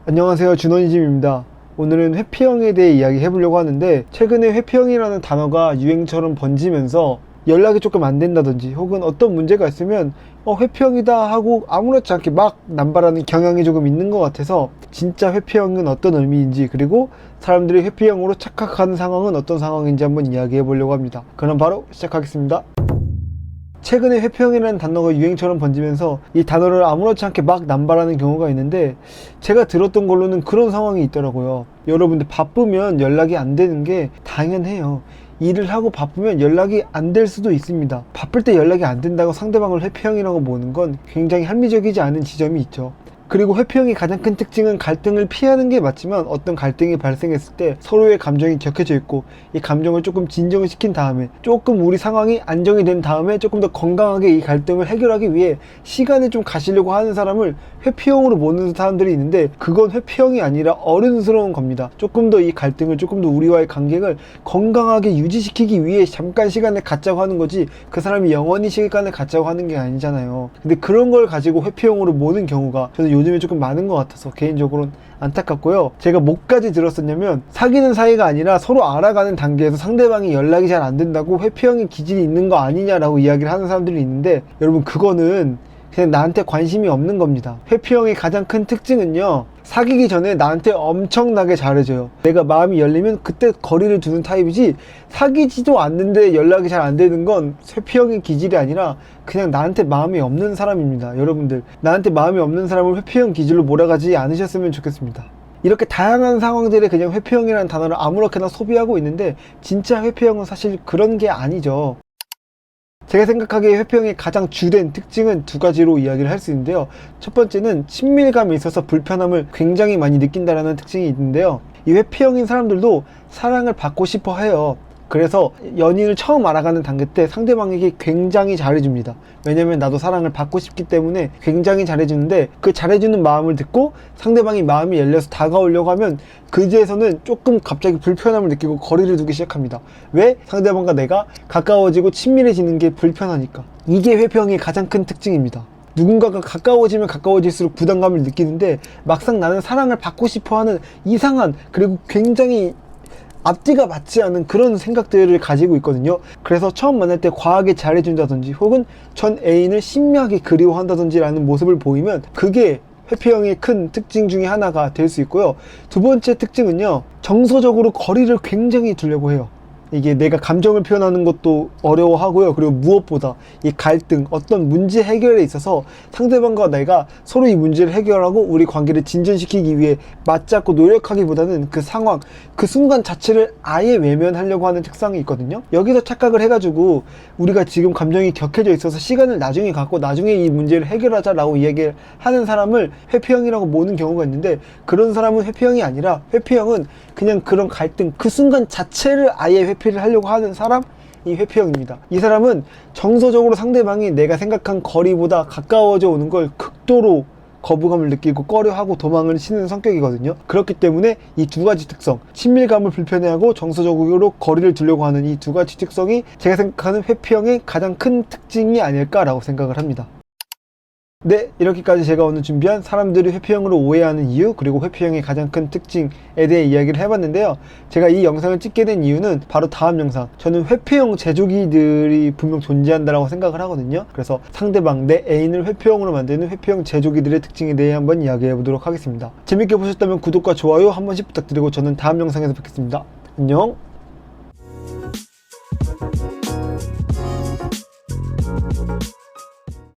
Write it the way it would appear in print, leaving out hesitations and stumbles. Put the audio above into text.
안녕하세요, 준원이짐입니다. 오늘은 회피형에 대해 이야기 해보려고 하는데, 최근에 회피형이라는 단어가 유행처럼 번지면서 연락이 조금 안 된다든지 혹은 어떤 문제가 있으면 회피형이다 하고 아무렇지 않게 막 남발하는 경향이 조금 있는 것 같아서, 진짜 회피형은 어떤 의미인지, 그리고 사람들이 회피형으로 착각하는 상황은 어떤 상황인지 한번 이야기해 보려고 합니다. 그럼 바로 시작하겠습니다. 최근에 회피형이라는 단어가 유행처럼 번지면서 이 단어를 아무렇지 않게 막 남발하는 경우가 있는데, 제가 들었던 걸로는 그런 상황이 있더라고요. 여러분들 바쁘면 연락이 안 되는 게 당연해요. 일을 하고 바쁘면 연락이 안 될 수도 있습니다. 바쁠 때 연락이 안 된다고 상대방을 회피형이라고 보는 건 굉장히 합리적이지 않은 지점이 있죠. 그리고 회피형의 가장 큰 특징은 갈등을 피하는 게 맞지만, 어떤 갈등이 발생했을 때 서로의 감정이 격해져 있고, 이 감정을 조금 진정을 시킨 다음에, 조금 우리 상황이 안정이 된 다음에 조금 더 건강하게 이 갈등을 해결하기 위해 시간을 좀 가시려고 하는 사람을 회피형으로 보는 사람들이 있는데, 그건 회피형이 아니라 어른스러운 겁니다. 조금 더 이 갈등을, 조금 더 우리와의 관계를 건강하게 유지시키기 위해 잠깐 시간을 갖자고 하는 거지, 그 사람이 영원히 시간을 갖자고 하는 게 아니잖아요. 근데 그런 걸 가지고 회피형으로 보는 경우가 저는 요즘에 조금 많은 것 같아서 개인적으로는 안타깝고요. 제가 뭐까지 들었었냐면, 사귀는 사이가 아니라 서로 알아가는 단계에서 상대방이 연락이 잘 안 된다고 회피형의 기질이 있는 거 아니냐라고 이야기를 하는 사람들이 있는데, 여러분 그거는 그냥 나한테 관심이 없는 겁니다. 회피형의 가장 큰 특징은요, 사귀기 전에 나한테 엄청나게 잘해줘요. 내가 마음이 열리면 그때 거리를 두는 타입이지, 사귀지도 않는데 연락이 잘 안 되는 건 회피형의 기질이 아니라 그냥 나한테 마음이 없는 사람입니다. 여러분들, 나한테 마음이 없는 사람을 회피형 기질로 몰아가지 않으셨으면 좋겠습니다. 이렇게 다양한 상황들에 그냥 회피형이라는 단어를 아무렇게나 소비하고 있는데, 진짜 회피형은 사실 그런 게 아니죠. 제가 생각하기에 회피형의 가장 주된 특징은 두 가지로 이야기를 할 수 있는데요. 첫 번째는 친밀감에 있어서 불편함을 굉장히 많이 느낀다는 특징이 있는데요. 이 회피형인 사람들도 사랑을 받고 싶어 해요. 그래서 연인을 처음 알아가는 단계 때 상대방에게 굉장히 잘해줍니다. 왜냐면 나도 사랑을 받고 싶기 때문에 굉장히 잘해주는데, 그 잘해주는 마음을 듣고 상대방이 마음이 열려서 다가오려고 하면 그제서는 조금 갑자기 불편함을 느끼고 거리를 두기 시작합니다. 왜? 상대방과 내가 가까워지고 친밀해지는 게 불편하니까. 이게 회피형의 가장 큰 특징입니다. 누군가가 가까워지면 가까워질수록 부담감을 느끼는데, 막상 나는 사랑을 받고 싶어하는 이상한, 그리고 굉장히 앞뒤가 맞지 않은 그런 생각들을 가지고 있거든요. 그래서 처음 만날 때 과하게 잘해준다든지 혹은 전 애인을 신묘하게 그리워한다든지 라는 모습을 보이면, 그게 회피형의 큰 특징 중에 하나가 될 수 있고요. 두 번째 특징은요, 정서적으로 거리를 굉장히 두려고 해요. 이게 내가 감정을 표현하는 것도 어려워하고요. 그리고 무엇보다 이 갈등, 어떤 문제 해결에 있어서 상대방과 내가 서로 이 문제를 해결하고 우리 관계를 진전시키기 위해 맞잡고 노력하기보다는 그 상황, 그 순간 자체를 아예 외면하려고 하는 특성이 있거든요. 여기서 착각을 해가지고 우리가 지금 감정이 격해져 있어서 시간을 나중에 갖고 나중에 이 문제를 해결하자라고 이야기를 하는 사람을 회피형이라고 보는 경우가 있는데, 그런 사람은 회피형이 아니라, 회피형은 그냥 그런 갈등, 그 순간 자체를 아예 회피를 하려고 하는 사람이 회피형입니다. 이 사람은 정서적으로 상대방이 내가 생각한 거리보다 가까워져 오는 걸 극도로 거부감을 느끼고 꺼려하고 도망을 치는 성격이거든요. 그렇기 때문에 이 두 가지 특성, 친밀감을 불편해하고 정서적으로 거리를 두려고 하는 이 두 가지 특성이 제가 생각하는 회피형의 가장 큰 특징이 아닐까라고 생각을 합니다. 네, 이렇게까지 제가 오늘 준비한 사람들이 회피형으로 오해하는 이유, 그리고 회피형의 가장 큰 특징에 대해 이야기를 해봤는데요. 제가 이 영상을 찍게 된 이유는 바로 다음 영상, 저는 회피형 제조기들이 분명 존재한다고 생각을 하거든요. 그래서 상대방, 내 애인을 회피형으로 만드는 회피형 제조기들의 특징에 대해 한번 이야기해 보도록 하겠습니다. 재밌게 보셨다면 구독과 좋아요 한 번씩 부탁드리고, 저는 다음 영상에서 뵙겠습니다. 안녕.